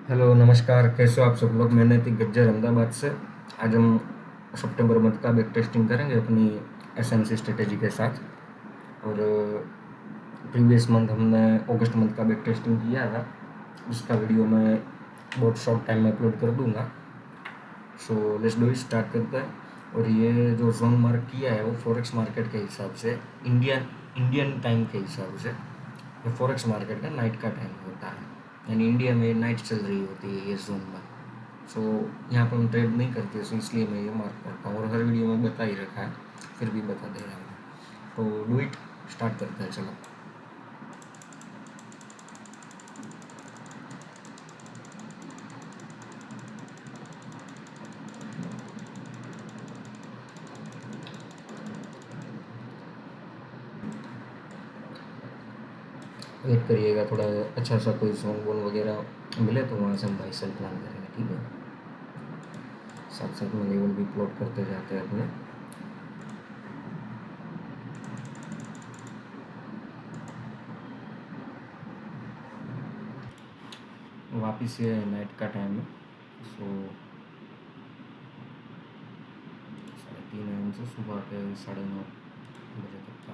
Hello नमस्कार, कैसे हो आप सब लोग। मैं नैतिक गज्जर अहमदाबाद से। आज हम सितंबर मंथ का बैक टेस्टिंग करेंगे अपनी एसएमसी स्ट्रेटेजी के साथ। और प्रीवियस मंथ हमने अगस्त मंथ का बैक टेस्टिंग किया था, उसका वीडियो मैं बहुत शॉर्ट टाइम में अपलोड कर दूंगा। So let's do it, start करते हैं। और ये जो जोन मार्क किया है वो फॉरेक्स मार्केट के हिसाब से, इंडियन इंडियन टाइम के हिसाब से, ये फॉरेक्स मार्केट का नाइट का टाइम होता है, यानी इंडिया में नाइट चल रही होती है ये जोन में। सो यहाँ पर हम ट्रेड नहीं करते, सो इसलिए मैं ये मार्क करता हूँ और हर वीडियो में बता ही रखा है, फिर भी बता दे रहा हूँ। तो डू इट, स्टार्ट करते हैं, चलो। वेट करिएगा, थोड़ा अच्छा सा कोई सॉन्ग वोन वगैरह मिले तो वहाँ से हम बाई सेल प्लान करेंगे, ठीक है। साथ साथ में लेवल भी प्लॉट करते जाते हैं अपने। वापिस ये नाइट का टाइम है, सो 3 AM से सुबह के 9:30 बजे तक का।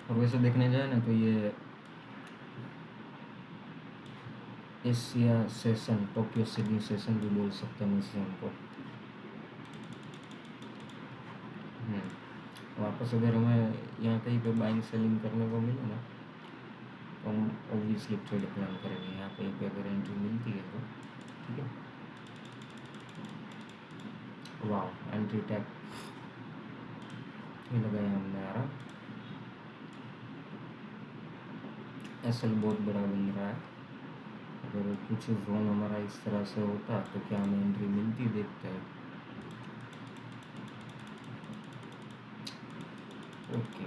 और वैसे देखने जाए ना तो ये Asia session, Tokyo Sydney session भी बोल सकते हैं इसे हमको। वापस अगर हमें यहाँ कहीं पे बाइंग सेलिंग करने को मिले ना तो हम ऑब्वियसली ट्रेड प्लान करेंगे। यहाँ कहीं पे अगर एंट्री मिलती है तो ठीक है। वाह, एंट्री टैग ये लगाया हमने। आ रहा एसएल बहुत बड़ा बन रहा है। अगर कुछ जोन हमारा इस तरह से होता तो क्या हमें एंट्री मिलती, देखते हैं। ओके,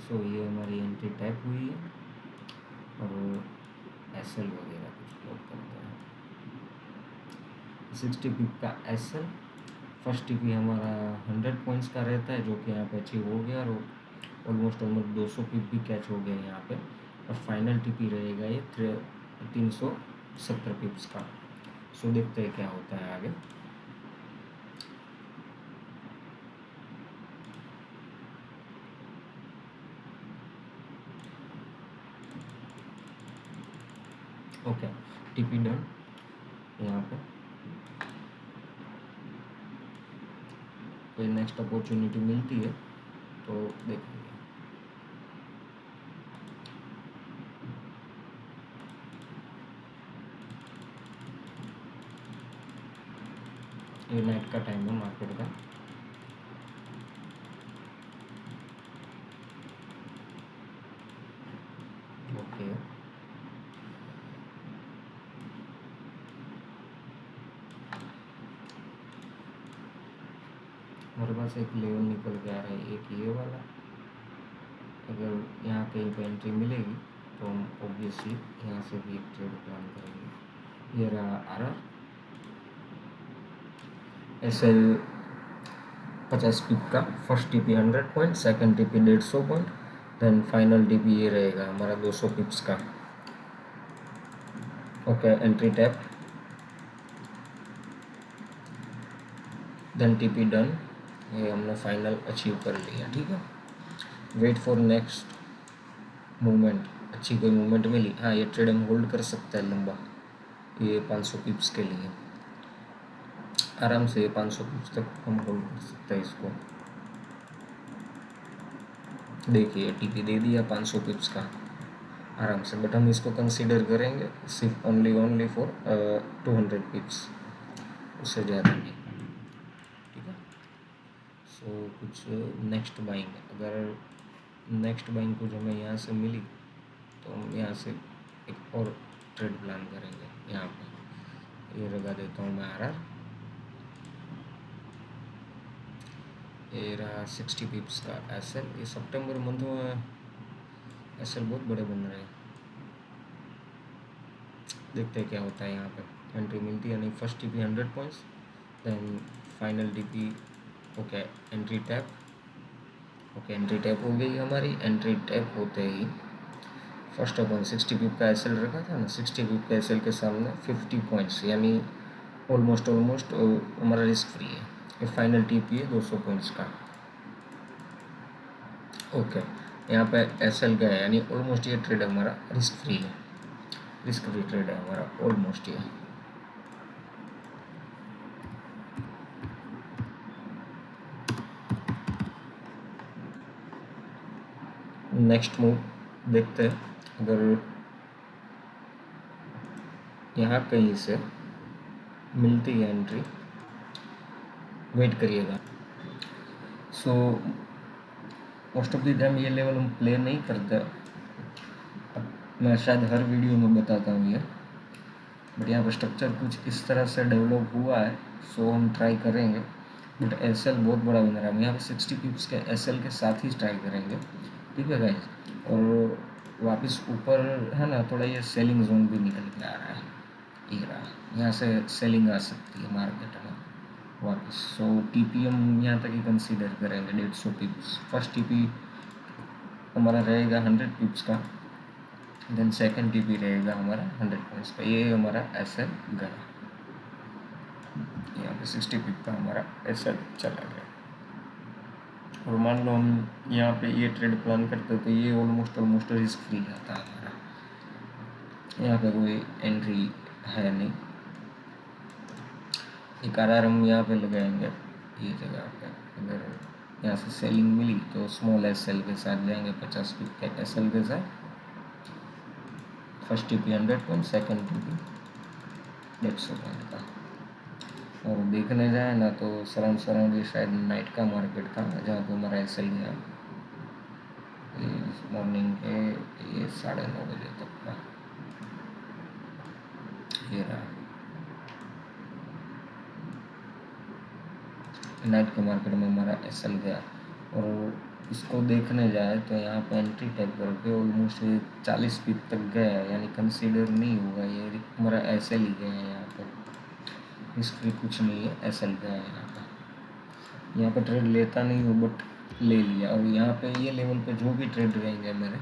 सो ये हमारी एंट्री टैग हुई है और एसएल वगैरह कुछ प्लॉट करते हैं। 60 पिप का एसएल, फर्स्ट टीपी हमारा 100 पॉइंट्स का रहता है, जो कि यहाँ पे अचीव हो गया और ऑलमोस्ट 200 पिप भी कैच हो गए यहाँ पे। और फाइनल टीपी रहेगा ये 370 पिप्स का। सो देखते हैं क्या होता है आगे। Okay, TP done. यहाँ पे कोई नेक्स्ट अपॉर्चुनिटी मिलती है तो देखेंगे। ये नाइट का टाइम है मार्केट का। ओके, हमारे पास एक लेवल निकल के आ रहा है, एक ये वाला। अगर यहाँ कहीं पे एंट्री मिलेगी तो हम ऑब्वियसली यहाँ से भी एक ट्रेड प्लान करेंगे। ये रहा आर आर एस एल 50 पिप का। First TP 100 point, second TP 150 point, then final TP ये रहेगा हमारा 200 पिप्स का। Okay, entry tap, then TP done. ये हमने फाइनल अचीव कर लिया, ठीक है। Wait for next movement. अच्छी कोई मूवमेंट मिली, हाँ ये ट्रेड हम होल्ड कर सकते हैं लंबा, ये 500 पिप्स के लिए आराम से। ये 500 पिप्स तक हम होल्ड कर सकते हैं इसको। देखिए टीपी दे दिया 500 पिप्स का आराम से, बट हम इसको कंसीडर करेंगे सिर्फ ओनली फॉर 200 पिप्स, उससे ज़्यादा नहीं, ठीक है। सो कुछ नेक्स्ट बाइंग, अगर नेक्स्ट बाइंग कुछ हमें यहाँ से मिली तो हम यहाँ से एक और ट्रेड प्लान करेंगे। यहाँ पे ये लगा देता हूँ मैं आर। ये रहा 60 पिप्स का एसएल। ये सितंबर मंथ में एसएल बहुत बड़े बन रहे हैं, देखते हैं क्या होता है। यहाँ पे एंट्री मिलती है नहीं। First TP 100 points, then final TP. Okay, entry tap. Okay, entry tap हो गई हमारी। एंट्री टैप होते ही फर्स्ट अपन 60 पिप का एसएल रखा था ना, 60 पिप के एसएल के सामने 50 पॉइंट्स, यानी ऑलमोस्ट हमारा रिस्क फ्री है। ये फाइनल टीपी है 200 पॉइंट्स का। ओके, यहाँ पे एसएल गया है, यानी ऑलमोस्ट ये ट्रेड हमारा रिस्क फ्री है। रिस्क फ्री ट्रेड है हमारा ऑलमोस्ट ये। नेक्स्ट मूव देखते हैं। अगर यहाँ कहीं से मिलती है एंट्री, वेट करिएगा। So most of the time ये लेवल हम प्ले नहीं करते। मैं शायद हर वीडियो में बताता हूँ ये, बट यहाँ पर स्ट्रक्चर कुछ इस तरह से डेवलप हुआ है, सो हम ट्राई करेंगे। बट एसएल बहुत बड़ा बन रहा है, हम यहाँ पर 60 पिप्स के एसएल के साथ ही ट्राई करेंगे, ठीक है गाइस। और वापस ऊपर है ना, थोड़ा ये सेलिंग जोन भी निकल के आ रहा है, ये रहा। यहाँ से सेलिंग आ सकती है मार्केट में वापस। सो टीपी हम यहाँ तक ही कंसीडर करेंगे 150 पिप्स। फर्स्ट टीपी हमारा रहेगा 100 पिप्स का, देन सेकंड टीपी रहेगा हमारा 100 पॉइंट्स का। ये हमारा एसएल गया, यहाँ पे 60 पिप का हमारा एसएल चला गया। और मान लो हम यहाँ पे ये ट्रेड प्लान करते तो ये ऑलमोस्ट रिस्क फ्री रहता हमारा। यहाँ पे कोई एंट्री है नहीं। एक आर हम यहाँ पे लगाएंगे ये जगह पे। अगर यहाँ से सेलिंग मिली तो स्मॉल एसएल के साथ जाएंगे, 50 पिप के एसएल के साथ। First TP 100 point, second TP 150 point का। और देखने जाए ना तो सराउंड ये शायद नाइट का मार्केट था जहाँ पे हमारा एसएल गया मॉर्निंग के ये 9:30 बजे तक का। ये रहा नाइट के मार्केट में हमारा एसएल गया। और इसको देखने जाए तो यहाँ पे एंट्री टाइप करके ऑलमोस्ट 40 पिप तक गया है, यानी कंसीडर नहीं होगा, ये हमारा एसएल ही गया है। यहाँ पे इसकी कुछ नहीं है, एसएल गया है यहाँ पे। यहाँ पे ट्रेड लेता नहीं हूँ बट ले लिया। और यहाँ पे ये लेवल पे जो भी ट्रेड रहेंगे मेरे,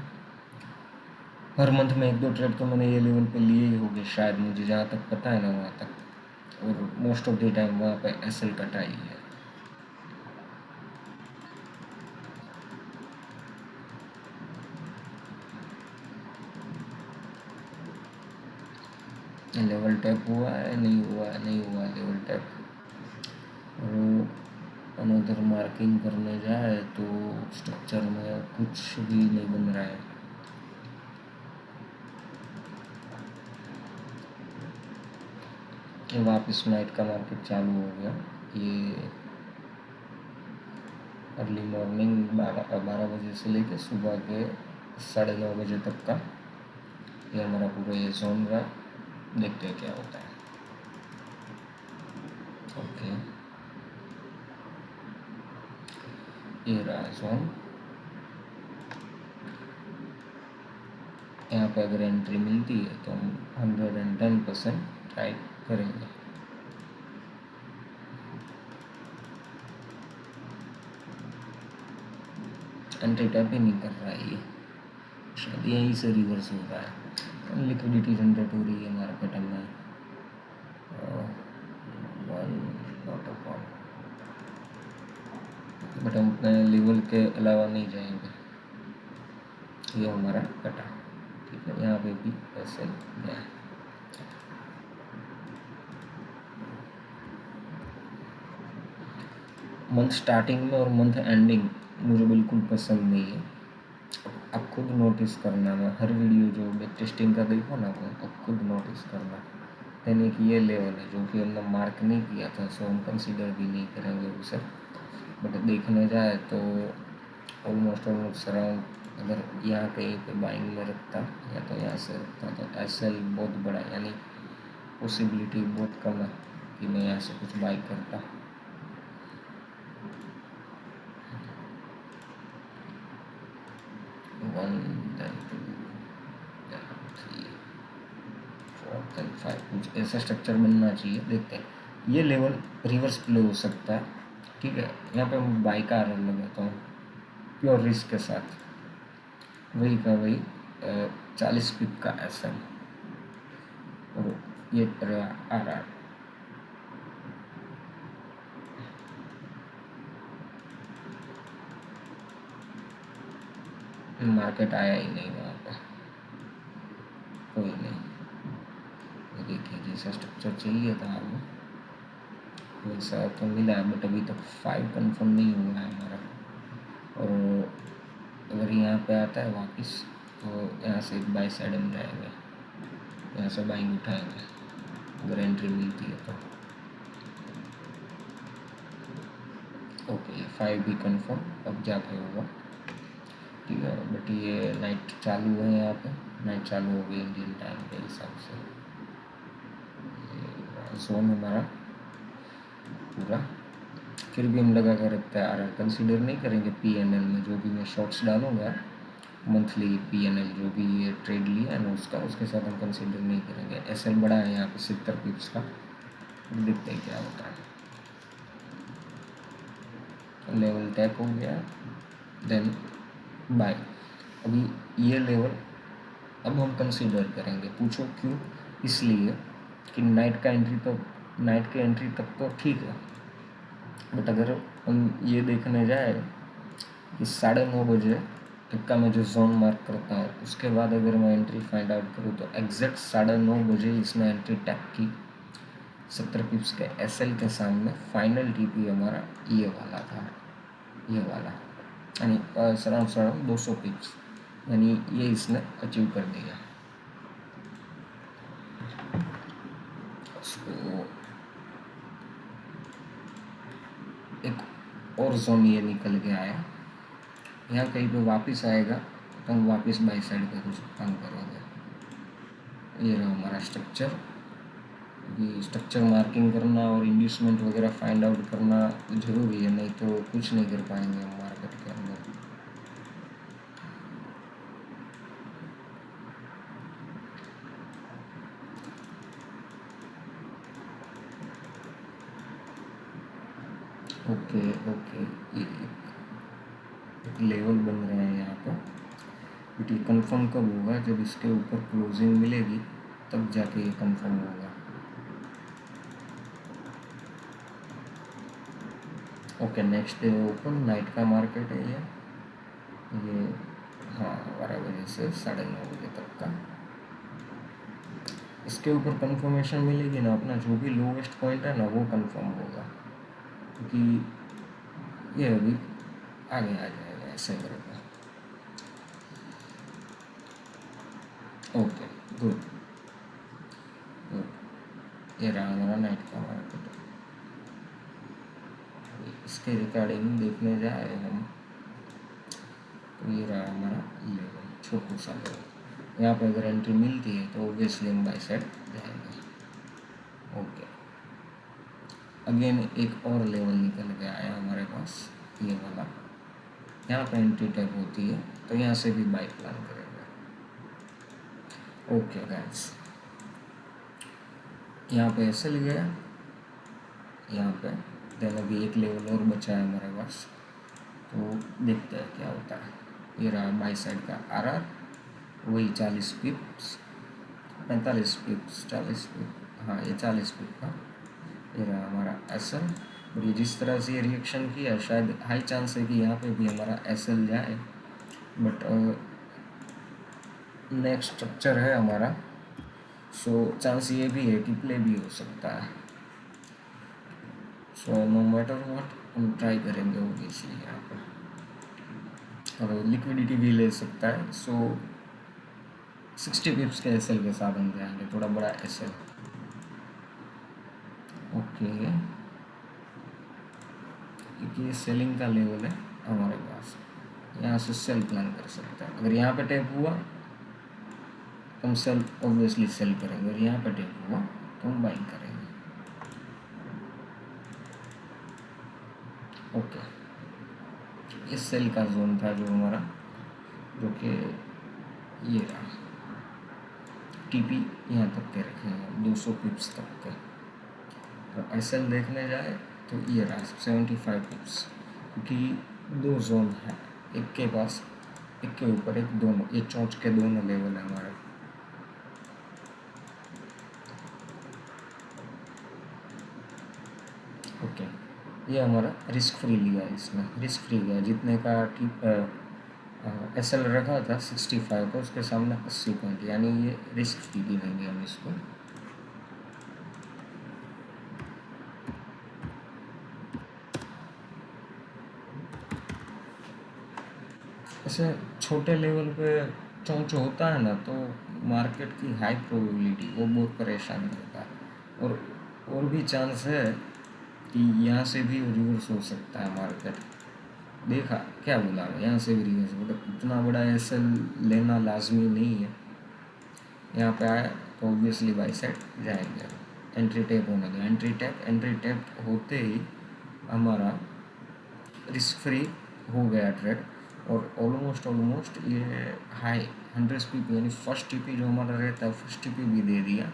हर मंथ में 1-2 ट्रेड तो मैंने ये लेवल पे लिए ही होंगे शायद, मुझे जहाँ तक पता है ना वहाँ तक। और मोस्ट ऑफ द टाइम वहाँ पे एसएल कटा ही है। लेवल टैप हुआ है, नहीं हुआ है, नहीं हुआ लेवल टैप। और अनदर मार्किंग करने जाए तो स्ट्रक्चर में कुछ भी नहीं बन रहा है। वापस नाइट का मार्केट चालू हो गया। ये अर्ली मॉर्निंग 12 बजे से लेकर सुबह के 9:30 बजे तक का ये हमारा पूरा ये जोन रहा। देखते हैं क्या होता है। ओके, ये रहा जोन। यहाँ पे अगर एंट्री मिलती है तो हम 110% ट्राई करेंगे। एंट्री टैप ही नहीं कर रहा है ये, शायद यहीं से रिवर्स हो रहा है। लिक्विडिटी जनरेट हो रही है मार्केट में। बट हम अपने लेवल के अलावा नहीं जाएंगे। ये हमारा कटा, ठीक है। यहाँ पे भी ऐसे गया। मंथ स्टार्टिंग में और मंथ एंडिंग मुझे बिल्कुल पसंद नहीं है। आप खुद नोटिस करना, मैं हर वीडियो जो बैक टेस्टिंग का देखो ना तो आप खुद नोटिस करना। यानी कि ये लेवल है जो कि हमने मार्क नहीं किया था, सो हम कंसीडर भी नहीं करेंगे उसे। बट देखने जाए तो ऑलमोस्ट अराउंड, अगर यहाँ कहीं पे बाइंग में रखता या तो यहाँ से रखता तो एसएल बहुत बड़ा, यानी पॉसिबिलिटी बहुत कम है कि मैं यहाँ से कुछ बाई करता। One then two then 3 4 then 5 कुछ ऐसा स्ट्रक्चर बनना चाहिए। देखते हैं ये लेवल रिवर्स प्ले हो सकता है, ठीक है। यहाँ पे मैं बाई का आर लगाता हूँ प्योर रिस्क के साथ, वही का वही 40 पिप का एस एल, और ये आर आर। मार्केट आया ही नहीं वहाँ पे, कोई नहीं। ये देखिए जैसा स्ट्रक्चर चाहिए था हमें वैसा तो मिला, बट अभी तक 5 कंफर्म नहीं हुआ है हमारा। और अगर यहाँ पे आता है वापस तो यहाँ से एक बाई साइड में जाएंगे, यहाँ से बाइंग उठाएंगे अगर एंट्री मिलती है तो। ओके 5 भी कंफर्म अब जाके होगा, ठीक है। बट ये नाइट चालू है, यहाँ पे नाइट चालू हो गई इंडियन टाइम के हिसाब से। जोन हमारा पूरा, फिर भी हम लगा कर रखते हैं आर आर, कंसिडर नहीं करेंगे पी एन एल में। जो भी मैं शॉर्ट्स डालूंगा मंथली पी एन एल जो भी ये ट्रेड लिया है ना उसका, उसके साथ हम कंसिडर नहीं करेंगे। एस एल बड़ा है यहाँ पे 70 पिप्स का, देखते हैं क्या होता है। लेवल टैप हो गया, देन बाय। अभी ये लेवल अब हम कंसिडर करेंगे, पूछो क्यों? इसलिए कि नाइट का एंट्री तो, नाइट के एंट्री तक तो ठीक है, बट अगर हम ये देखने जाए कि 9:30 बजे तक का मैं जो जोन मार्क करता हूँ उसके बाद अगर मैं एंट्री फाइंड आउट करूँ तो एग्जैक्ट 9:30 इसने एंट्री टैप की 70 पिप्स के एस एल के सामने। फाइनल टी पी हमारा ये वाला था, ये वाला, यानी सराउंड 200 पिप्स, यानी ये इसने अचीव कर दिया। उसको एक और जोन ये निकल के आया, यहाँ कहीं पे वापस आएगा तो हम वापस बाई साइड का कुछ काम करेंगे। ये रहा हमारा स्ट्रक्चर। ये स्ट्रक्चर मार्किंग करना और इंड्यूसमेंट वगैरह फाइंड आउट करना ज़रूरी है, नहीं तो कुछ नहीं कर पाएंगे हम मार्केट के अंदर। ओके ओके, ये एक लेवल बन रहे हैं यहाँ पर, बट ये कंफर्म कब होगा? जब इसके ऊपर क्लोजिंग मिलेगी तब जाके ये कंफर्म होगा। Okay next day open, night का मार्केट है ये हाँ 12 बजे से 9:30 बजे तक का। इसके ऊपर कंफर्मेशन मिलेगी ना, अपना जो भी लोवेस्ट पॉइंट है ना वो कंफर्म होगा, क्योंकि ये अभी आगे आ जाएगा ऐसे करके। ओके गुड गुड, ये रहा हमारा नाइट का मार्केट। इसके रिकॉर्डिंग देखने जाए हम तो ये रहा हमारा लेवल, छोटा सा लेवल। यहाँ पे अगर एंट्री मिलती है तो ऑब्वियसली हम बाई साइड जाएंगे। ओके अगेन एक और लेवल निकल के आया हमारे पास, ये वाला। यहाँ पे एंट्री टाइप होती है तो यहाँ से भी बाई प्लान करेंगे। ओके गाइस, यहाँ पे ऐसे ले गया, यहाँ पे देन अभी एक लेवल और बचा है हमारे पास, तो देखते हैं क्या होता है। ये रहा बाई साइड का आर आर, वही 40 पिप्स 45 पिप्स 40 पिप, हाँ ये 40 पिप का। ये रहा हमारा एस एल, और ये जिस तरह से ये रिएक्शन किया शायद हाई चांस है कि यहाँ पे भी हमारा एस एल जाए, बट नेक्स्ट स्ट्रक्चर है हमारा, सो चांस ये भी है कि प्ले भी हो सकता है। सो नो मैटर व्हाट हम ट्राई करेंगे ओबीसी यहाँ पर, और लिक्विडिटी भी ले सकता है। सो 60 पिप्स के एस एल के साथ हम जाएंगे, थोड़ा बड़ा एस एल। ओके क्योंकि ये सेलिंग का लेवल है हमारे पास, यहाँ से सेल प्लान कर सकते हैं। अगर यहाँ पे टैप हुआ तो हम सेल ऑब्वियसली सेल करेंगे, और यहाँ पे टैप हुआ तो हम बाइंग करेंगे। ओके ये सेल का जोन था जो हमारा, जो कि ये रहा। टीपी यहाँ तक के रखेंगे 200 पिप्स तक के, एस एल देखने जाए तो ये रहा 75 पिप्स, क्योंकि दो जोन है, एक के पास एक के ऊपर एक, दोनों ये चौंच के दोनों लेवल है हमारे। ओके, ये हमारा रिस्क फ्री लिया है, इसमें रिस्क फ्री लिया जितने का एस एल रखा था 65 का, उसके सामने 80 पॉइंट, यानी ये रिस्क फ्री गिनेंगे हम इसको। ऐसे छोटे लेवल पे चौंच होता है ना, तो मार्केट की हाई प्रोबेबिलिटी वो बहुत परेशान करता है, और भी चांस है कि यहाँ से भी रिवर्स हो सकता है मार्केट। देखा क्या बोला मैं, यहाँ से भी रिवर्स, मतलब इतना बड़ा एस एल लेना लाजमी नहीं है। यहाँ पे आया तो ऑब्वियसली बाई साइड जाएंगे। एंट्री टैप होने दो, एंट्री टैप होते ही हमारा रिस्क फ्री हो गया ट्रेड, और ऑलमोस्ट ये हाई 100 पी यानी फर्स्ट टीपी जो हमारा रहता है फर्स्ट टीपी भी दे दिया।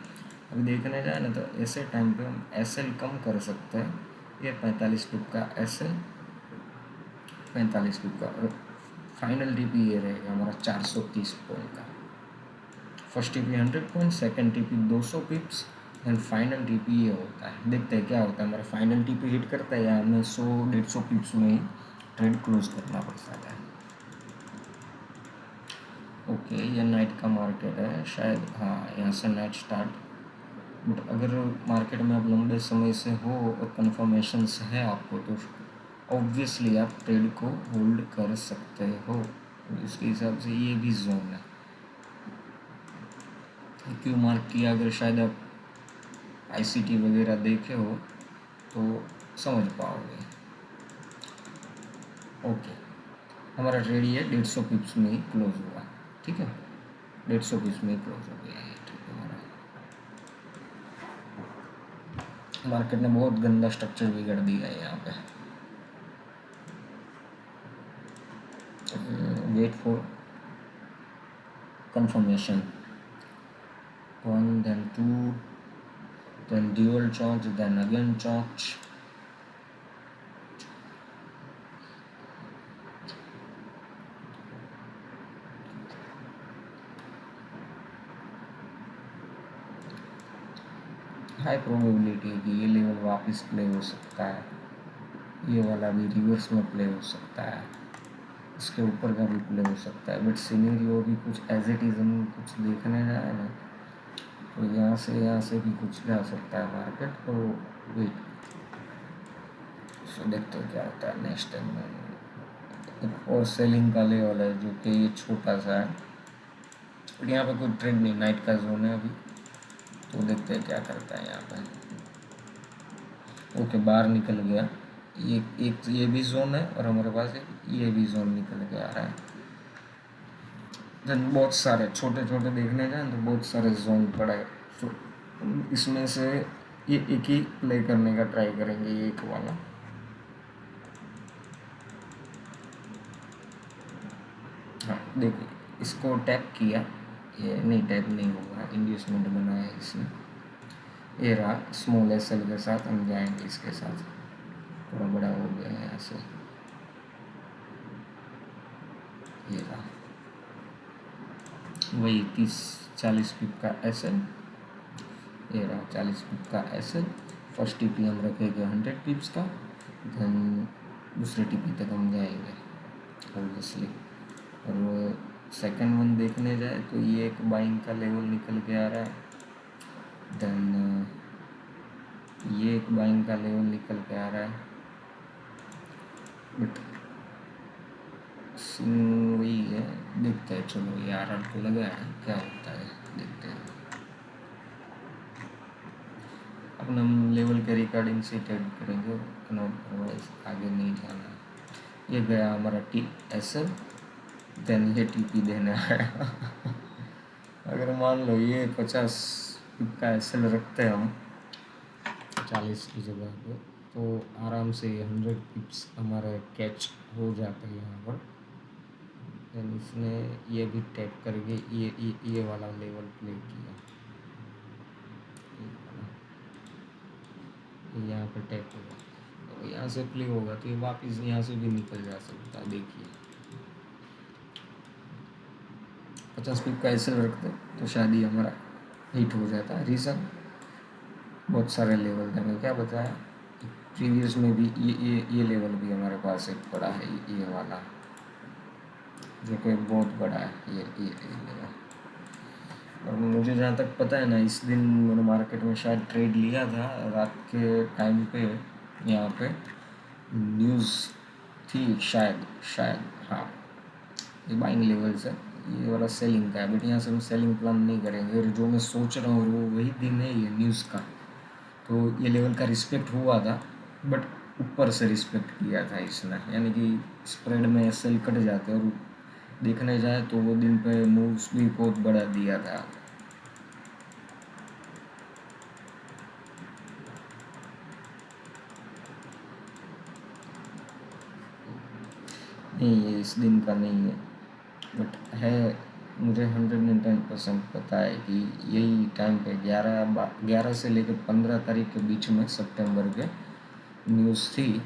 अभी देखने जाए ना तो ऐसे टाइम पे हम एस एल कम कर सकते हैं। ये 45 पिप का एस एल, 45 पिप का, और फाइनल टीपी ये रहेगा हमारा 430 पॉइंट का। First TP 100 point, second TP 200 पिप्स, and final TP ये होता है। देखते हैं क्या होता है, हमारा फाइनल टीपी हिट करता है या हमें 100-150 पिप्स में ही ट्रेड क्लोज करना पड़ता है। ओके, ये नाइट का मार्केट है शायद, हाँ यहाँ से नाइट स्टार्ट। बट अगर मार्केट में आप लंबे समय से हो और कन्फर्मेशंस है आपको, तो ऑब्वियसली आप ट्रेड को होल्ड कर सकते हो। इसके हिसाब से ये भी जोन है, क्यों मार्क किया, अगर शायद आप आईसीटी वगैरह देखे हो तो समझ पाओगे। ओके, हमारा ट्रेड ये 150 पिप्स में ही क्लोज हुआ, ठीक है, 150 पिप्स में ही क्लोज हो गया ये ट्रेड हमारा। मार्केट ने बहुत गंदा स्ट्रक्चर बिगड़ दिया है यहाँ पे। Wait for confirmation, 1 then 2 then dual charge then again charge, high probability है कि ये लेवल वापस प्ले हो सकता है, ये वाला भी रिवर्स में प्ले हो सकता है, इसके ऊपर का भी प्ले हो सकता है। बट सिनेरियो भी कुछ एज इट इज़ हम कुछ देखने जाए ना, तो यहाँ से भी कुछ जा सकता है मार्केट। तो वेट, सो देखते हैं क्या होता है नेक्स्ट टाइम में। एक और सेलिंग का लेवल है जो कि ये छोटा सा है, बट यहाँ पे कोई ट्रेंड नहीं, नाइट का जोन है अभी, तो देखते हैं क्या करता है यहाँ पे। ओके, बाहर निकल गया, ये भी जोन है, और हमारे पास ये भी जोन निकल के आ रहा है। देन बहुत सारे छोटे छोटे देखने जाए तो बहुत सारे जोन पड़ा है, तो इसमें से ये एक ही प्ले करने का ट्राई करेंगे, ये एक वाला। हाँ देखिए, इसको टैप किया, ये नहीं टैप नहीं होगा, इंड्यूसमेंट बनाया इसने, ये रहा स्मॉल एस एल के साथ, हम जाएंगे इसके साथ, थोड़ा बड़ा हो गया है यहाँ से, ये रहा वही 30-40 पिप का एस एल, ये रहा 40 पिप का एस एल। फर्स्ट टीपी हम रखेंगे 100 पिप्स का, देन दूसरे टीपी तक हम जाएंगे ऑब्वियसली। और सेकंड वन देखने जाए तो ये एक बाइंग का लेवल निकल के आ रहा है, देन ये एक बाइंग का लेवल निकल के आ रहा है, बट वही है, देखते हैं, चलो ये आर आर को लगा है, क्या होता है देखते हैं। अपना हम लेवल के रिकॉर्डिंग से ट्रेड करेंगे, अदरवाइज आगे नहीं जाना। ये गया हमारा टी एस एल, देन ये टी पी देना है अगर मान लो ये 50 पिप का एस एल रखते हैं हम 40 की जगह पे, तो आराम से 100 पिप्स हमारे कैच हो जाते हैं यहाँ पर। देन इसने ये भी टैप करके ये वाला लेवल प्ले किया, ये यहाँ पर टैप होगा, तो यहाँ से प्ले होगा तो ये वापस यहाँ से भी निकल जा सकता है। देखिए 50 पिप का ऐसे रखते तो शायद ये हमारा हिट हो जाता है। रीज़न बहुत सारे लेवल थे, मैं क्या बताया प्रीवियस में भी ये लेवल भी हमारे पास एक पड़ा है, ये वाला जो कि बहुत बड़ा है ये लेवल। और मुझे जहाँ तक पता है ना, इस दिन मैंने मार्केट में शायद ट्रेड लिया था रात के टाइम पे। यहाँ पे न्यूज़ थी शायद हाँ, ये बाइंग लेवल्स है, ये वाला सेलिंग का है। बट यहाँ से हम सेलिंग प्लान नहीं करेंगे, और जो मैं सोच रहा हूँ वो वही दिन है ये न्यूज़ का। तो ये लेवल का रिस्पेक्ट हुआ था, बट ऊपर से रिस्पेक्ट किया था इसने, यानी कि स्प्रेड में एसएल कट जाते, और देखने जाए तो वो दिन पे मूव्स भी बहुत बड़ा दिया था। नहीं, ये इस दिन का नहीं है, बट है, मुझे 110% पता है कि यही टाइम पे 11 से लेकर 15 तारीख के बीच में सितंबर के न्यूज़ थी।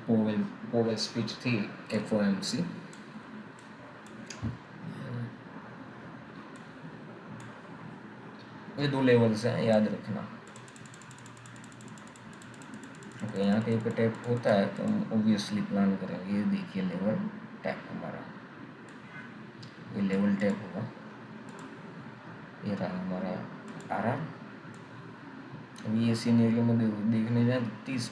पोवेल स्पीच थी FOMC। ये 2 लेवल्स हैं, याद रखना। ओके, यहाँ कहीं पे टैप होता है तो हम ऑब्वियसली प्लान करेंगे। ये देखिए लेवल टैप हमारा, ये लेवल टैप होगा, ये रहा हमारा RR। अभी ये सीनेरियो में देखने जाए तो 30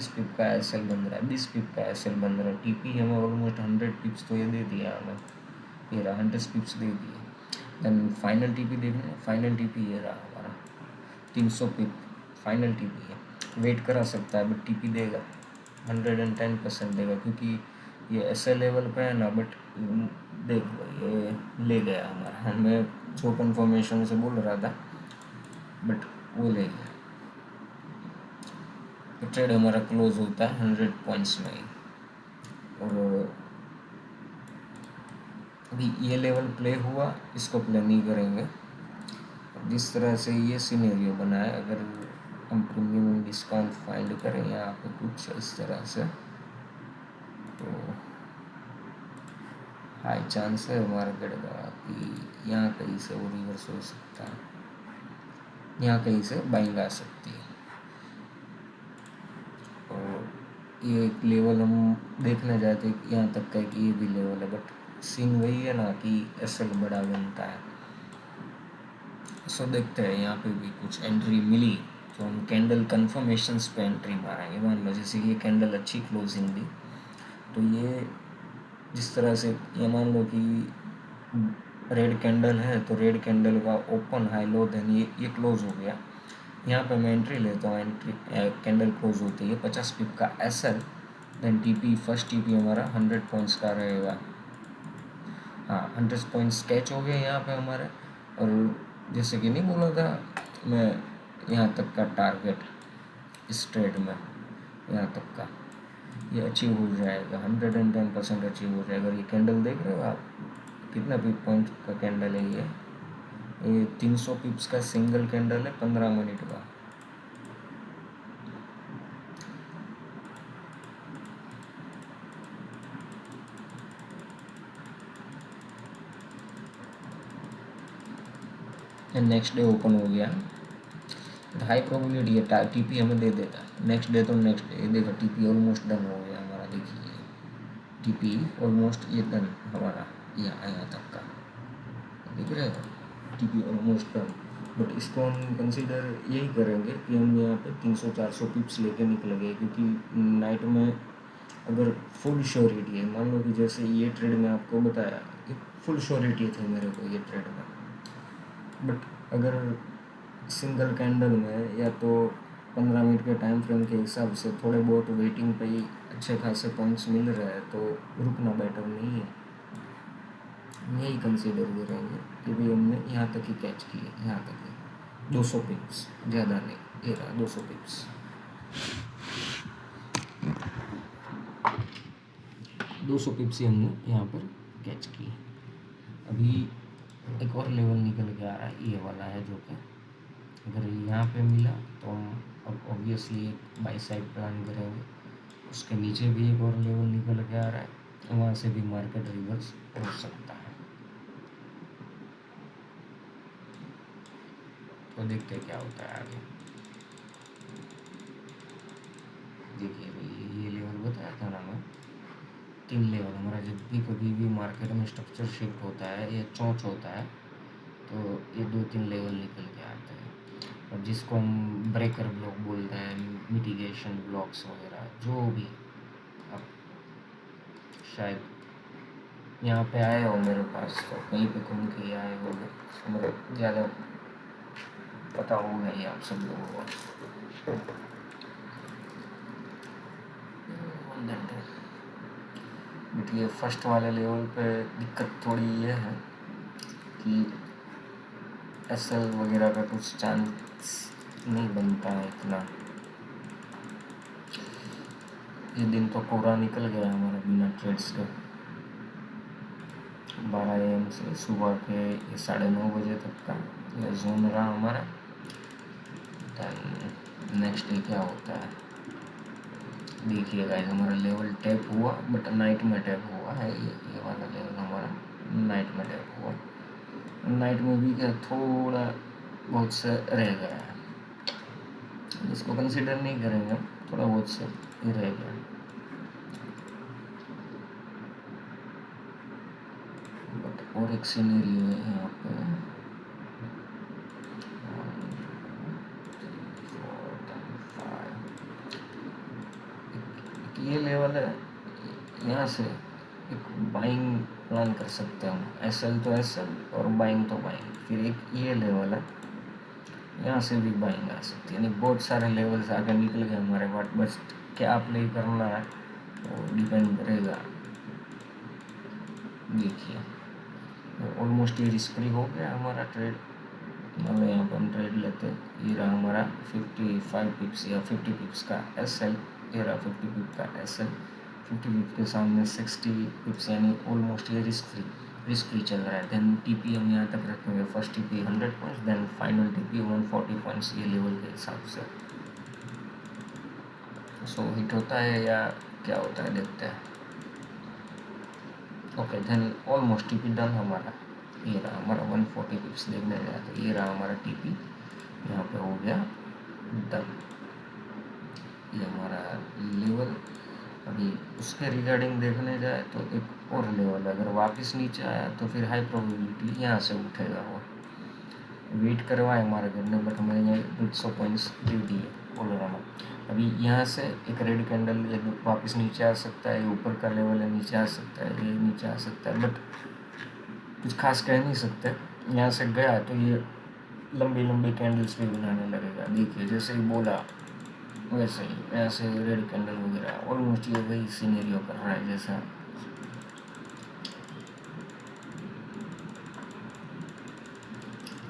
पिप का SL बन रहा है, 20 पिप का SL बन रहा है। TP हमें ऑलमोस्ट 100 पिप्स तो ये दे दिया हमें, ये रहा 100 पिप्स दे दिए। देन फाइनल TP देखना, फाइनल TP ये रहा हमारा 300 पिप फाइनल TP है। वेट करा सकता है बट TP देगा, 110% देगा, क्योंकि ये SL लेवल पे है ना। बट देख ये ले गया हमारा, मैं जो कन्फर्मेशन से बोल रहा था, बट वो ले गया। तो ट्रेड हमारा क्लोज होता है 100 पॉइंट्स में ही। और अभी ये लेवल प्ले हुआ, इसको प्ले नहीं करेंगे। जिस तरह से ये सिनेरियो बना है, अगर हम प्रीमियम डिस्काउंट फाइंड करें यहाँ पे कुछ इस तरह से, तो हाई चांस है मार्केट का कि यहाँ कहीं से वो रिवर्स हो सकता है, यहाँ कहीं से बाइंग आ सकती है। और ये एक लेवल हम देखने जाए तो यहाँ तक का कि ये भी लेवल है, बट सीन वही है ना कि SL बड़ा बनता है। सो देखते हैं, यहाँ पे भी कुछ एंट्री मिली तो हम कैंडल कन्फर्मेशंस पे एंट्री मारेंगे। मान लो जैसे ये कैंडल अच्छी क्लोजिंग दी, तो ये जिस तरह से ये मान लो कि रेड कैंडल है, तो रेड कैंडल का ओपन हाई लो, देन ये क्लोज हो गया। यहाँ पे मैं एंट्री लेता हूँ, एंट्री कैंडल क्लोज होती है 50 पिप का SL, then TP first TP हमारा 100 पॉइंट्स का रहेगा। हाँ, 100 पॉइंट्स कैच हो गए यहाँ पे हमारे। और जैसे कि नहीं बोला था मैं, यहाँ तक का टारगेट इस ट्रेड में, यहाँ तक का ये अचीव हो जाएगा, 110% अचीव हो जाएगा। ये कैंडल देख रहे हो आप, कितना पिप पॉइंट का कैंडल है ये 300 पिप्स का सिंगल कैंडल है 15 मिनट का। नेक्स्ट डे ओपन हो गया, हाई प्रोबेबिलिटी है TP हमें दे देगा। नेक्स्ट डे तो नेक्स्ट डे देखो TP ऑलमोस्ट डन हो गया हमारा। देखिए TP ऑलमोस्ट ये डन हमारा, यहाँ तक का दिख रहा है, TP ऑलमोस्ट डन। बट इसको हम कंसीडर यही करेंगे कि हम यहाँ पे 300-400 पिप्स लेके निकल गए, क्योंकि नाइट में अगर फुल श्योरिटी है, मान लो कि जैसे ये ट्रेड में आपको बताया कि फुल श्योरिटी थी मेरे को ये ट्रेड में, बट अगर सिंगल कैंडल में या तो 15 मिनट के टाइम फ्रेम के हिसाब से थोड़े बहुत वेटिंग पे ही अच्छे खासे पॉइंट्स मिल रहे हैं, तो रुकना बेटर नहीं है। यही कंसीडर करेंगे कि भाई हमने यहाँ तक ही कैच किए, यहाँ तक ही 200 पिप्स, ज़्यादा नहीं, ये रहा 200 पिप्स, 200 पिप्स ही हमने यहाँ पर कैच किए। अभी एक और लेवल निकल के आ रहा है, ये वाला है जो कि अगर यहाँ पे मिला तो हम अब ऑब्वियसली एक बाई साइड प्लान करेंगे। उसके नीचे भी एक और लेवल निकल के आ रहा है, वहाँ से भी मार्केट रिवर्स हो सकता है। तो देखते हैं क्या होता है आगे। देखिए भाई, ये लेवल बताया था ना मैं, 3 लेवल। हमारा जब भी कभी भी मार्केट में स्ट्रक्चर शिफ्ट होता है या चौंच होता है तो ये 2-3 लेवल निकल के आते हैं, और जिसको हम ब्रेकर ब्लॉक बोलते हैं, मिटिगेशन ब्लॉक्स वगैरह जो भी। अब शायद यहाँ पे आए हो मेरे पास, तो कहीं पे घूम के आए हो, मेरे ज़्यादा पता होगा ही आप सब लोगों को। बट ये फर्स्ट वाले लेवल पे दिक्कत थोड़ी ये है कि एसएल वगैरह का कुछ चांस नहीं बनता है इतना। ये दिन तो कोरा निकल गया हमारा बिना ट्रेड्स के। 12 AM से सुबह के 9:30 बजे तक का ये जोन रहा हमारा। नेक्स्ट डे क्या होता है देखिए गाइस। हमारा लेवल टैप हुआ, बट नाइट में टैप हुआ है। ये वाला लेवल हमारा नाइट में टैप हुआ। नाइट में भी क्या थोड़ा बहुत से रह गया है, इसको कंसिडर नहीं करेंगे, थोड़ा बहुत से ही रह गया। बट और एक सीनरी है यहाँ पे, 1, 2, 3, 4, 5। ये लेवल है, यहाँ से एक बाइंग प्लान कर सकते हैं हम। एसएल तो एसएल और बाइंग तो बाइंग। फिर एक ये लेवल है, यहाँ से भी बाइंग आ सकती है। यानी बहुत सारे लेवल्स आगे निकल गए हमारे पास। बस क्या प्ले करना है वो डिपेंड करेगा। देखिए ऑलमोस्ट ये रिस्क फ्री हो गया हमारा ट्रेड। मतलब यहाँ पर हम ट्रेड लेते, ये रहा हमारा 55 पिप्स या 50 पिप्स का एसएल, ये रहा 50 पिप का एसएल। 50 पिप के सामने 60 पिप्स, यानी ऑलमोस्ट ये रिस्क फ्री चल रहा है। देन टीपी हम यहाँ तक रखेंगे। First TP 100 points, then final TP 140 points, ये लेवल के हिसाब से। सो हिट होता है या क्या होता है देखते हैं। Okay, then almost TP done हमारा। ये रहा हमारा 140 पिप्स देखने गया, तो ये रहा हमारा टीपी, यहाँ पे हो गया डन। ये हमारा लेवल। अभी उसके रिगार्डिंग देखने जाए तो एक और लेवल, अगर वापस नीचे आया तो फिर हाई प्रोबेबिलिटी यहाँ से उठेगा। वो वेट करवाए मार्केट ने, बट हमें यहाँ 150 पॉइंट्स दे दिए ओलोरामा। अभी यहाँ से एक रेड कैंडल वापस नीचे आ सकता है, ऊपर का लेवल है नीचे आ सकता है, ये नीचे आ सकता है, बट कुछ खास कह नहीं सकते। यहाँ से गया तो ये लंबी लंबी कैंडल्स भी बनाने लगेगा। देखिए जैसे ही बोला वैसे ही ऐसे रेड कैंडल वगैरह ऑलमोस्ट ये वही सीनेरियो कर रहा है जैसा।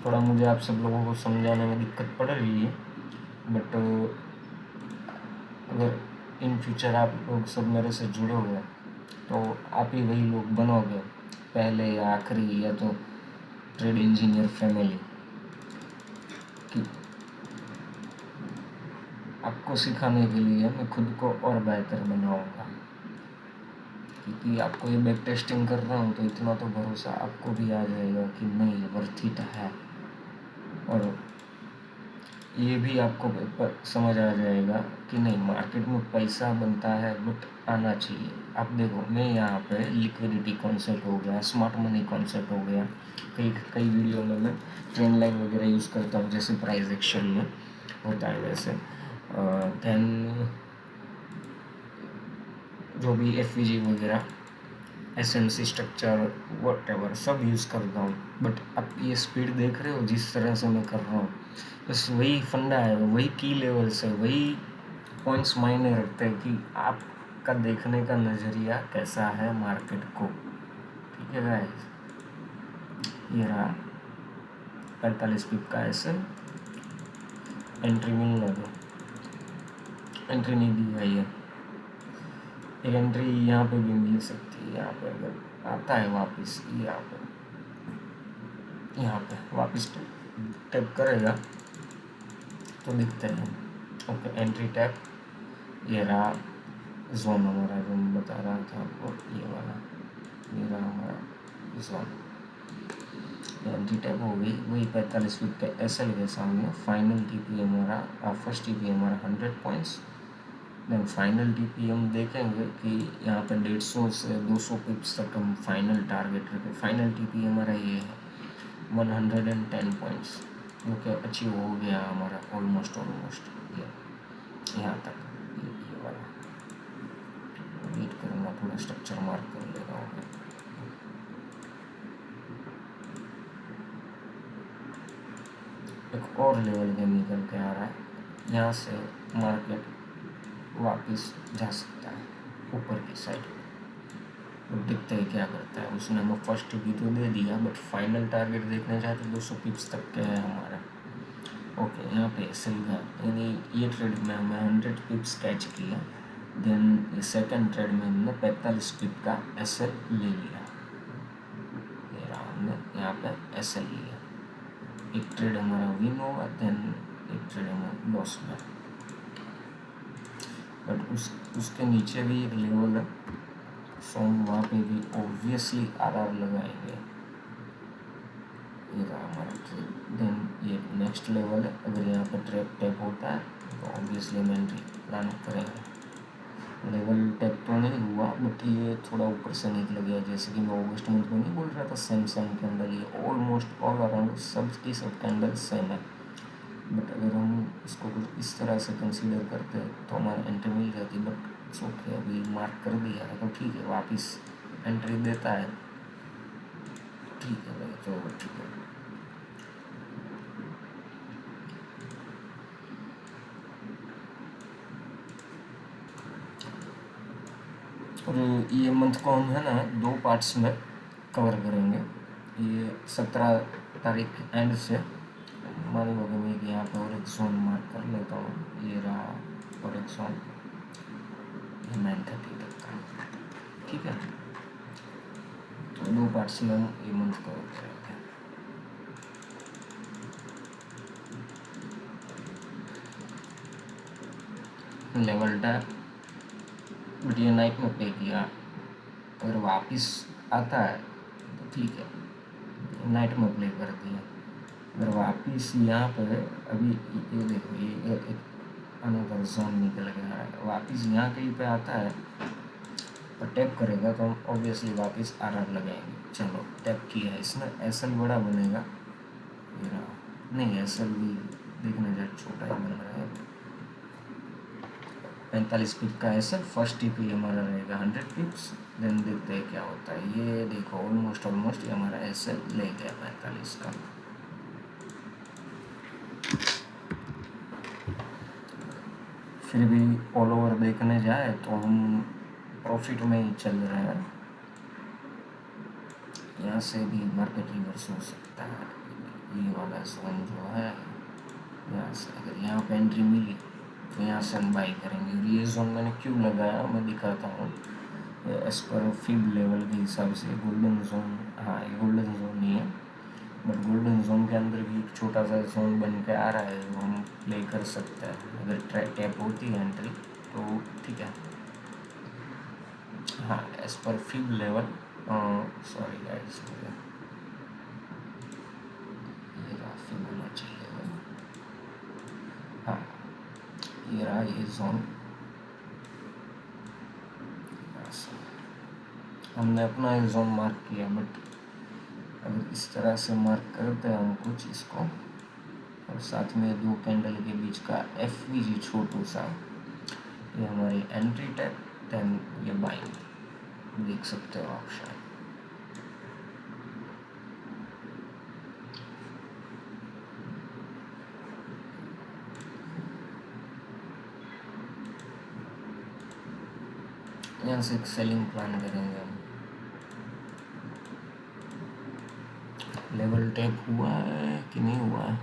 थोड़ा मुझे आप सब लोगों को समझाने में दिक्कत पड़ रही है, बट अगर इन फ्यूचर आप लोग सब मेरे से जुड़ोगे तो आप ही वही लोग बनोगे, पहले या आखिरी या तो ट्रेड इंजीनियर फैमिली की। आपको सिखाने के लिए मैं खुद को और बेहतर बनाऊंगा, क्योंकि आपको ये बैक टेस्टिंग कर रहा हूँ तो इतना तो भरोसा आपको भी आ जाएगा कि नहीं वर्थ इट है। और ये भी आपको समझ आ जाएगा कि नहीं मार्केट में पैसा बनता है, बट आना चाहिए। आप देखो, मैं यहाँ पे लिक्विडिटी कॉन्सेप्ट हो गया, स्मार्ट मनी कॉन्सेप्ट हो गया, कई कई वीडियो में मैं ट्रेंड लाइन वगैरह यूज़ करता हूँ, जैसे प्राइस एक्शन में होता है वैसे। देन जो भी एफवीजी वगैरह, एसएमसी स्ट्रक्चर, वॉट सब यूज़ करता हूँ। बट आप ये स्पीड देख रहे हो जिस तरह से मैं कर रहा हूँ, बस वही फंडा है, वही की लेवल्स है, वही पॉइंट्स मायने रखते हैं कि आपका देखने का नज़रिया कैसा है मार्केट को। ठीक है गाइस, ये रहा 45 पिप का एसएल। एंट्री मिलने दो, एंट्री नहीं दी है ये। एक एंट्री यहाँ पे भी मिल सकती है, यहाँ पे अगर आता है वापस, यहाँ पे वापस टैप करेगा तो दिखते हैं। ओके, एंट्री टैप, ये रहा जोन हमारा, जो मैं बता रहा था आपको, ये वाला, ये रहा हमारा जोन। एंट्री टैप हो गई, वही 45 फीट के एसएल के सामने। फाइनल टीपी हमारा, फर्स्ट टीपी हमारा 100 पॉइंट्स। देन फाइनल टीपी हम देखेंगे कि यहाँ पे 150 से 200 पिप्स तक हम फाइनल टारगेट रखें। फाइनल टीपी हमारा ये है 110 पॉइंट्स, जो कि अचीव हो गया हमारा ऑलमोस्ट ये यहाँ तक। ये वाला वेट करूँगा, थोड़ा स्ट्रक्चर मार्क कर ले रहा हूँ। एक और लेवल के निकल के आ रहा है, यहाँ से मार्केट वापस जा सकता है ऊपर की साइड। तो देखते हैं क्या करता है। उसने हमें फर्स्ट भी तो दे दिया, बट फाइनल टारगेट देखना चाहते 200 पिप्स तक का है हमारा। ओके, यहाँ पे एसएल का, यानी ये ट्रेड में हमें 100 पिप्स कैच किया। देन सेकंड ट्रेड में हमने 45 पिप का एसएल ले लिया। ये रहा, हमने यहाँ पे एसएल लिया। एक ट्रेड हमारा विन होगा, देन एक ट्रेड हमारा लॉस में। बट उसके नीचे भी एक लेवल है, सो हम वहाँ पे भी ऑब्वियसली आरआर लगाएंगे। ये रहा हमारा ट्रेड। देन ये नेक्स्ट लेवल है, अगर यहाँ पर ट्रैप टैप होता है तो ऑब्वियसली हम एंट्री प्लान करेंगे। लेवल टैप तो नहीं हुआ, बट ये थोड़ा ऊपर से निकल गया। जैसे कि मैं अगस्त मंथ को नहीं बोल रहा था, सेम कैंडल, ये ऑलमोस्ट ऑल अराउंड सब की सब कैंडल सेम है। बट अगर हम इसको कुछ इस तरह से कंसीडर करते हैं तो हमारा एंट्री मिल जाती। बट इट्स ओके, अभी मार्क कर दिया है तो ठीक है, वापस एंट्री देता है, ठीक है भाई, तो ठीक है। और ये मंथ को हम है ना 2 पार्ट्स में कवर करेंगे। ये 17 तारीख एंड से हमारे होगी मैं कि यहाँ पे और एक जोन मार्क कर लेता हूँ। ये रहा और एक जोन, ये 9:30 तक का, ठीक है। तो 2 पार्ट्स में हम ये मंथ कवर करेंगे। लेवल टैप, बट ये नाइट में पे किया, अगर वापस आता है तो ठीक है, नाइट में प्ले कर दिया। अगर वापस यहाँ पर अभी ये देखो, ये एक अनदर जोन निकल गया है, वापस यहाँ कहीं पे आता है और टैप करेगा तो हम ऑब्वियसली वापस आरआर लगाएंगे। चलो, टैप किया है इसने, एसएल बड़ा बनेगा, ये रहा। नहीं, एसएल भी देखने जा छोटा ही बन रहा है। 45 पिप का एसएल, फर्स्ट टीपी हमारा रहेगा 100 पिप्स। देन देखते हैं क्या होता है। ये देखो ऑलमोस्ट ये हमारा एसएल ले गया 45 का। फिर भी ऑल ओवर देखने जाए तो हम प्रॉफिट में ही चल रहे हैं। यहाँ से भी मार्केट रिवर्स हो सकता है। ये वाला जोन जो है, यहाँ से अगर यहाँ पे एंट्री मिली तो यहाँ से हम बाई करेंगे। और ये जोन मैंने क्यों लगाया मैं दिखाता हूँ। एज पर फिब लेवल के हिसाब से गोल्डन जोन, हाँ ये गोल्डन जोन नहीं है, बट गोल्डन जोन के अंदर भी एक छोटा सा जोन बन के आ रहा है, वो हम प्ले कर सकते हैं। अगर टैप होती है एंट्री तो ठीक है। हाँ, as per fib level, sorry guys, ये रहा फिबोनाची लेवल। हाँ, ये रहा ये जोन। हमने अपना एक जोन मार्क किया, बट अगर इस तरह से मार्क करते हैं हम कुछ इसको, और साथ में 2 कैंडल के बीच का एफवीजी छोटू सा, ये हमारी एंट्री टैप, देन ये बाइंग देख सकते हो आप शायद। यहाँ से एक सेलिंग प्लान करेंगे हम। लेवल टैप हुआ है कि नहीं हुआ है?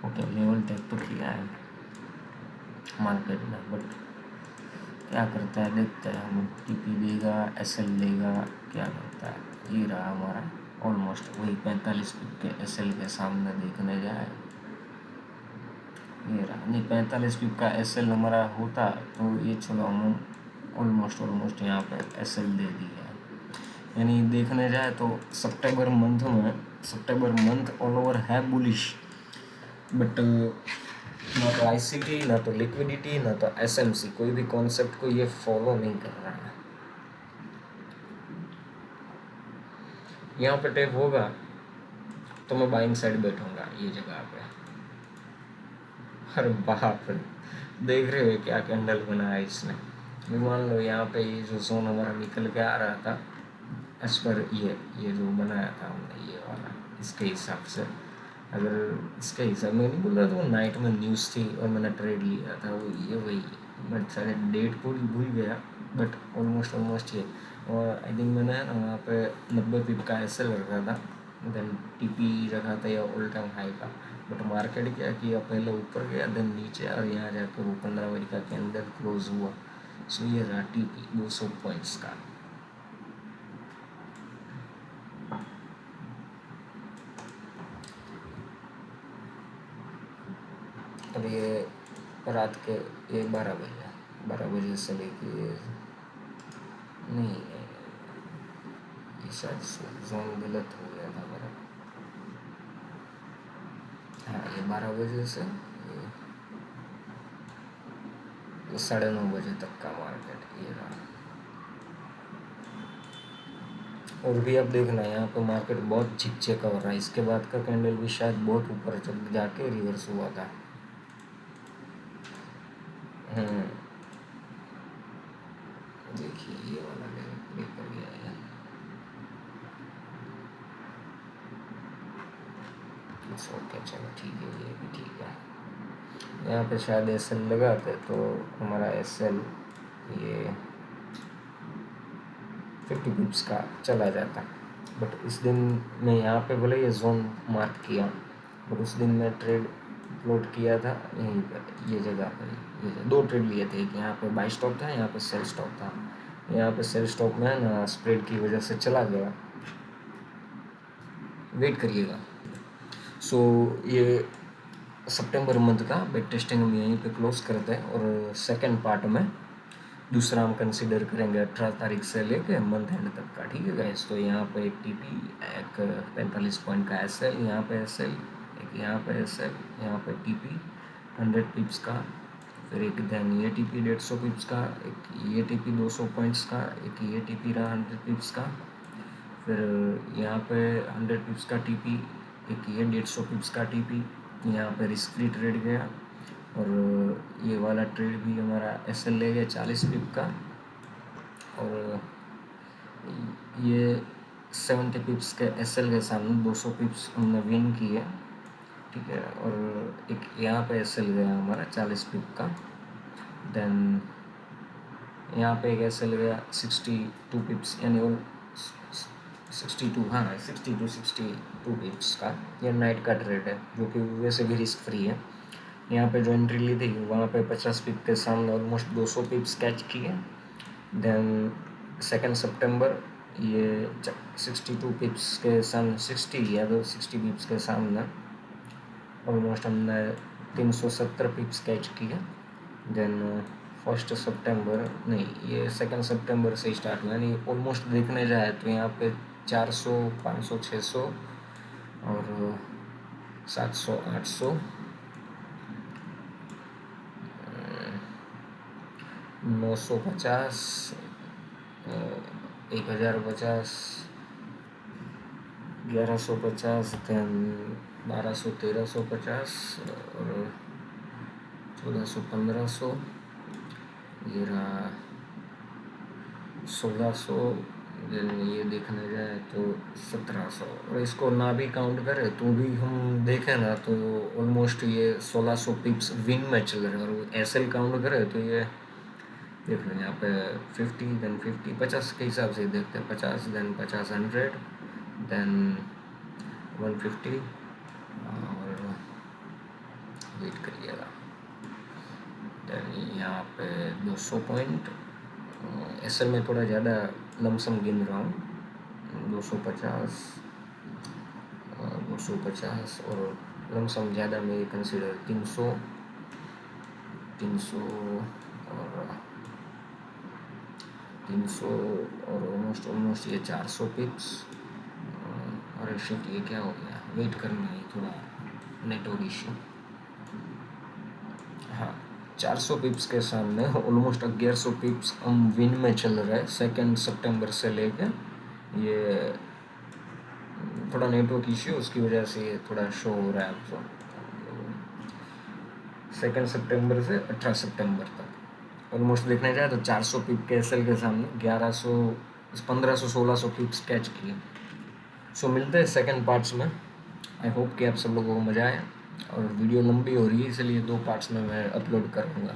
ओके, लेवल टैप तो किया है मार्केट में, बट क्या करता है देखते हैं हम। टीपी देगा, एसएल लेगा, क्या करता है। ये रहा हमारा ऑलमोस्ट वही 45 पिप के एसएल के सामने देखने जाए ये रहा नहीं, 45 पिप का एस एल हमारा होता तो ये चलो हम ऑलमोस्ट यहाँ पे एस एल दे दी है। यानी देखने जाए तो सितंबर मंथ ऑल ओवर है बुलिश, बट ना तो आईसीटी, ना तो लिक्विडिटी, ना तो एसएमसी, कोई भी कॉन्सेप्ट को ये फॉलो नहीं कर रहा है। यहाँ पे टेप होगा तो मैं बाइंग साइड बैठूंगा ये जगह पे। अरे बाप रे, देख रहे हो क्या कैंडल बनाया इसने। मान लो यहाँ पे ये जो जोन हमारा निकल के आ रहा था एज पर ये जो बनाया था हमने ये वाला, इसके हिसाब से, अगर इसके हिसाब में नहीं बोल रहा था, वो नाइट में न्यूज़ थी और मैंने ट्रेड लिया था वो ये वही, बट सारे डेट पूरी भूल गया, बट ऑलमोस्ट ये। और आई थिंक मैंने ना वहाँ पे 90 पिप का एस एल रखा था, देन टीपी रखा था या ऑल टाइम हाई का, बट मार्केट क्या किया, पहले ऊपर गया देन नीचे, और यहाँ जाकर वो 15 बजे का कैंडल क्लोज हुआ। सो ये रहा टीपी 200 पॉइंट्स का। अब ये रात के 12 बजे से लेके नहीं, ये शायद जोन गलत हो गया था मेरा। हाँ, ये 12 बजे से 9:30 तक का मार्केट ये रहा। और भी अब देखना यहाँ पे मार्केट बहुत चिकचिका हो रहा है, इसके बाद का कैंडल भी शायद बहुत ऊपर चल जाके रिवर्स हुआ था। देखिए ये वाला लेकर गया है, ओके चलो ठीक है, ये भी ठीक है। यहाँ पे शायद एस एल लगाते तो हमारा एस एल ये 50 पिप्स का चला जाता, बट इस दिन मैं यहाँ पे बोले ये जोन मार्क किया, बट उस दिन मैं ट्रेड प्लॉट किया था यहीं पर, ये जगह पर, ये 2 ट्रेड लिए थे, एक यहाँ पे बाई स्टॉप था, यहाँ पे सेल स्टॉप था। यहाँ पे सेल स्टॉप में ना स्प्रेड की वजह से चला गया, वेट करिएगा। सो ये सितंबर मंथ का बैक टेस्टिंग हम यहीं पे क्लोज करते हैं, और सेकंड पार्ट में दूसरा हम कंसिडर करेंगे 18 तारीख से लेके मंथ एंड तक का, ठीक है गाइस। तो यहाँ पे एक टीपी, एक 45 पॉइंट का एस एल, यहाँ पे एस एल, एक यहाँ पे एस एल, यहाँ पे टीपी 100 पिप्स का, फिर एक देन ये टीपी 150 पिप्स का, एक ये टीपी 200 पॉइंट्स का, एक ये टीपी रहा 100 पिप्स का, फिर यहाँ पे 100 पिप्स का टीपी, एक ये 150 पिप्स का टीपी, यहाँ पे रिस्क फ्री ट्रेड गया, और ये वाला ट्रेड भी हमारा एस एल ले गया 40 पिप का, और ये 70 पिप्स के एस एल के सामने 200 पिप्स हमने विन किए, ठीक है। और एक यहाँ पे एस एल गया हमारा 40 पिप का, देन यहाँ पे एक एस एल गया 62 पिप्स, यानी वो 62 पिप्स का, ये नाइट का ट्रेड है जो कि वैसे भी रिस्क फ्री है। यहाँ पे जो एंट्री ली थी वहाँ पे 50 पिप के सामने ऑलमोस्ट 200 पिप्स कैच किए, देन 2 सितंबर ये 62 पिप्स के सामने 60 लिया, तो 60 पिप्स के सामने ऑलमोस्ट हमने 370 पिप्स कैच किए, देन 1 सितंबर नहीं, ये 2 सितंबर से स्टार्ट हुआ, यानी ऑलमोस्ट देखने जाए तो यहाँ पे 400, 500, 600 और 700, 800, 950, 1050, 1150, देन 1200, 1350 और 1400, 1500, ये रहा 1600, देन ये देखने जाए तो 1700, और इसको ना भी काउंट करें तो भी हम देखें ना तो ऑलमोस्ट ये 1600 पिप्स विन में चल रहे हैं, और एस एल काउंट करें तो ये देख लो यहाँ पे 50, देन 50, 50 के हिसाब से देखते हैं, 50 देन 50, 100 देन 150, और वेट करिएगा, देन यहाँ पे 200 पॉइंट, एस एल में थोड़ा ज़्यादा लमसम गिन रहा हूँ, 250, 250 और लमसम ज़्यादा में कंसिडर 300, 300 और 300 और ऑलमोस्ट ये 400 पिप्स। और शिट, ये क्या हो गया, वेट करना है थोड़ा, नेटवर्क इश्यू। हाँ, 400 पिप्स के सामने ऑलमोस्ट 1100 पिप्स हम विन में चल रहे हैं 2 सितंबर से लेके। ये थोड़ा नेटवर्क इश्यू, उसकी वजह से ये थोड़ा शो हो रहा है आपको। 2 सितंबर से 18 सितंबर तक ऑलमोस्ट देखने जाए तो 400 पिप के एसएल के सामने 1100 1500 1600 पिप्स कैच किए। सो मिलते हैं सेकंड पार्ट्स में। आई होप कि आप सब लोगों को मज़ा आया। और वीडियो लंबी हो रही है, इसलिए 2 पार्ट्स में मैं अपलोड करूँगा।